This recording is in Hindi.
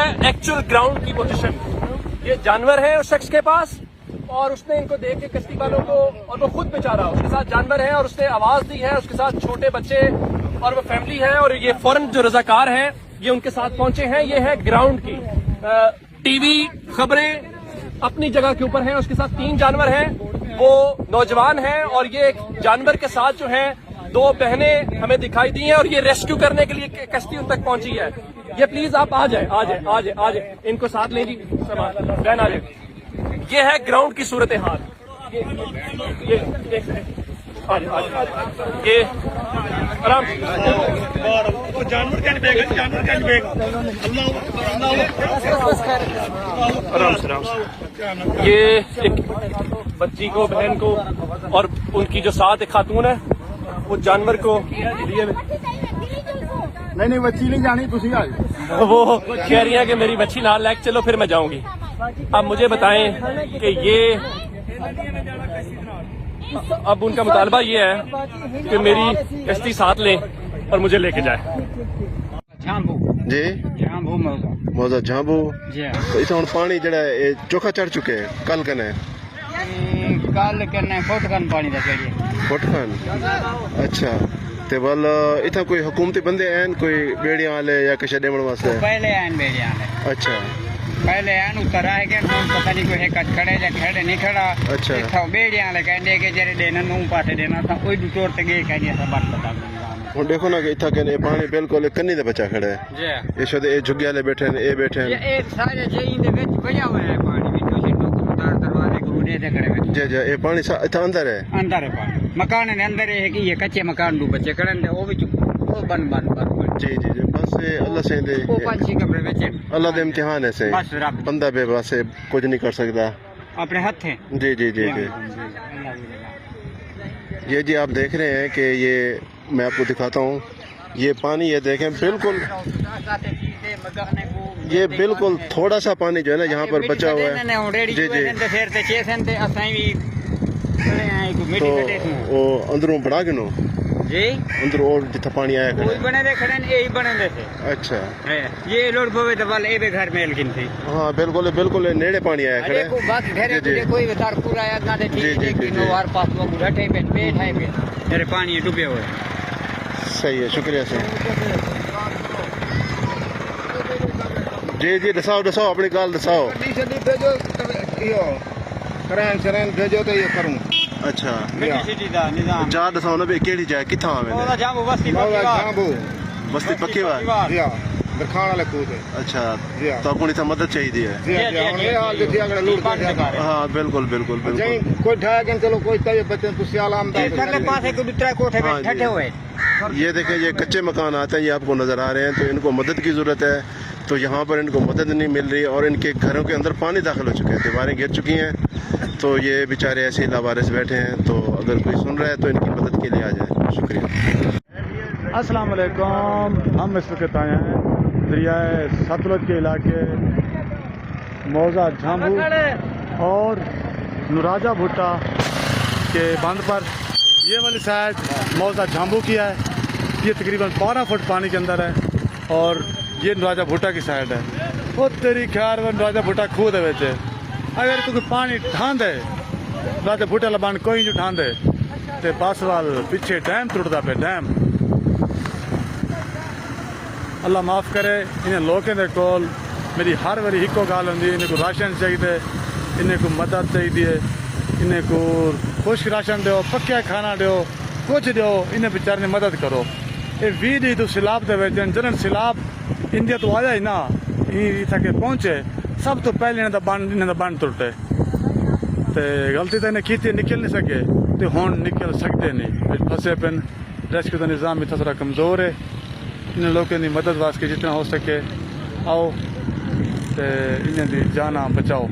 है एक्चुअल ग्राउंड की पोजीशन। ये जानवर है उस शख्स के पास और उसने इनको देख के कश्ती वालों को, और वो खुद बेचारा, उसके साथ जानवर है और उसने आवाज दी है, उसके साथ छोटे बच्चे और वो फैमिली है, और ये फौरन जो रजाकार है ये उनके साथ पहुंचे हैं। ये है ग्राउंड की टीवी खबरें अपनी जगह के ऊपर है। उसके साथ 3 जानवर हैं, वो नौजवान हैं और ये एक जानवर के साथ जो है 2 बहनें हमें दिखाई दी हैं और ये रेस्क्यू करने के लिए कश्ती उन तक पहुंची है। ये प्लीज आप आ जाए, इनको साथ ले जी, बहन आ जाए। ये है ग्राउंड की सूरत हाल। ये ये आराम से ये एक बच्ची को, बहन को और उनकी जो साथ एक खातून है वो जानवर को लिए नहीं बच्ची नहीं जानी तुसी आज। वो कह रही है कि मेरी बच्ची ना लैक चलो फिर मैं जाऊंगी। अब मुझे बताएं कि ये अब उनका मुतालबा ये है कि मेरी कश्ती साथ लें और मुझे लेके जाए। जी मौजा झांबू तो इतना पानी जड़ा चोखा चढ़ चुके हैं कल कने फुटकन पानी का फुटकन। अच्छा ते वल इतना कोई हुकूमती बंदे हैं कोई बेड़ियां वाले या किश डेमण वास्ते? पहले आए बेड़ियां वाले। अच्छा पहले आन उतर आए के पता नहीं कोई एक खड़े या खड़े नहीं खड़ा। अच्छा इथा बेड़ियां वाले कहंदे के जरे देना नू पासे देना था कोई भी तोड़ ते गए कहंदे सब बात पता नहीं। हुन देखो ना कि इथा के पानी बिल्कुल कन्नी दे बचा खड़ा है जी। ये शोद ए झुग्गी वाले बैठे हैं, ए बैठे हैं, ये सारे जेई दे विच भया हुआ है पानी भी तो सिद्धो को दरवाजे को दे दे खड़े में। जी ए पानी इथा अंदर है, अंदर है पानी मकान के अंदर है कि ये कच्चे मकान दो बच्चे खड़न दे ओ विच ओ बन जी बस अल्लाह से दे ओ पंछी कपड़े बेचे अल्लाह दे इम्तिहान है से बस रब बंदा बेबस है कुछ नहीं कर सकता अपने हाथ है। जी जी जी जी ये जी आप देख रहे हैं कि ये मैं आपको दिखाता हूँ ये पानी, ये देखें बिल्कुल ये बिल्कुल थोड़ा सा पानी जो है ना यहाँ पर बचा हुआ है। जी जी तो वो अंदरों बढ़ा के नो जी अंदर और जितना पानी आया कोई बने दे खड़े यही बने दे थे। अच्छा ये लोड बोवे दबाल ए बे घर में लेकिन थी। हाँ बिल्कुल बिल्कुल नेड़े पानी आया खड़े को बात घेरे तुझे कोई विचार पूरा याद ना दे ठीक है कि नो वार पास वो बैठे पे बैठे पे मेरे पानी डूबे हुए। सही है शुक्रिया सर। जी जी दसाओ अपनी गाल दसाओ। भेजो यो करैन शरैन भेजो तो ये करूं। अच्छा निजाम जा दसाओ ना बे केड़ी जाए किथा आवे मौजा झांबू बस्ती पक्की वार दरखान वाले कूद। अच्छा तो अपनी था मदद चाहिए है। ये हाल जो थी अगले लूट कर हाँ बिल्कुल बिल्कुल बिल्कुल कोई ढाया के चलो कोई तय बच्चे तो सियाल आमदा के पास एक दूसरा कोठे पे ठठे हुए। ये देखें ये कच्चे मकान आते हैं ये आपको नजर आ रहे हैं तो इनको मदद की जरूरत है। तो यहाँ पर इनको मदद नहीं मिल रही और इनके घरों के अंदर पानी दाखिल हो चुके हैं, दीवारें गिर चुकी हैं। तो ये बेचारे ऐसे ही लावारिस बैठे हैं। तो अगर कोई सुन रहा है तो इनकी मदद के लिए आ जाए। शुक्रिया। अस्सलाम वालेकुम। हम इस वक्त आए हैं दरियाए सतलुज के इलाके मौजा झांबू और नुराजा भुट्टा के बंद पर। ये वाली साइड मौजा झांबू की है, ये तकरीबन 12 फुट पानी के अंदर है और ये नुराजा भुट्टा की साइड है। वो तेरी खैर वो नुराजा भुट्टा खूद है बेचे अगर कोई पानी ठांद है नुराजा भुट्टा लबान कोई नहीं ठांद है तो बस वाल पीछे डैम टुटता पे डैम। अल्लाह माफ़ करे इन्हें लोगों के कोल मेरी हर बारी इको गाल होंगी इन्हें को राशन चाहिए, इन्हें को मदद चाहिए, इन्हें को खुश्क राशन दो, पक्का खाना दो, कुछ दो, इन्हें बेचारे ने मदद करो। ये 20 दी तो सैलाब दे जनरल सैलाब इंडिया तो आया ही ना इतने पहुंचे सब तो पहले इन्हें बंद टुटे तो गलती तो इन्हें की निकल नहीं सके तो हुण निकल सकते नहीं फसे पिन। रेस्क्यू का निज़ाम इतना थोड़ा कमज़ोर है। इन लोगों की मदद वास्ते जितना हो सके आओ तो इन्हें दी जाना बचाओ।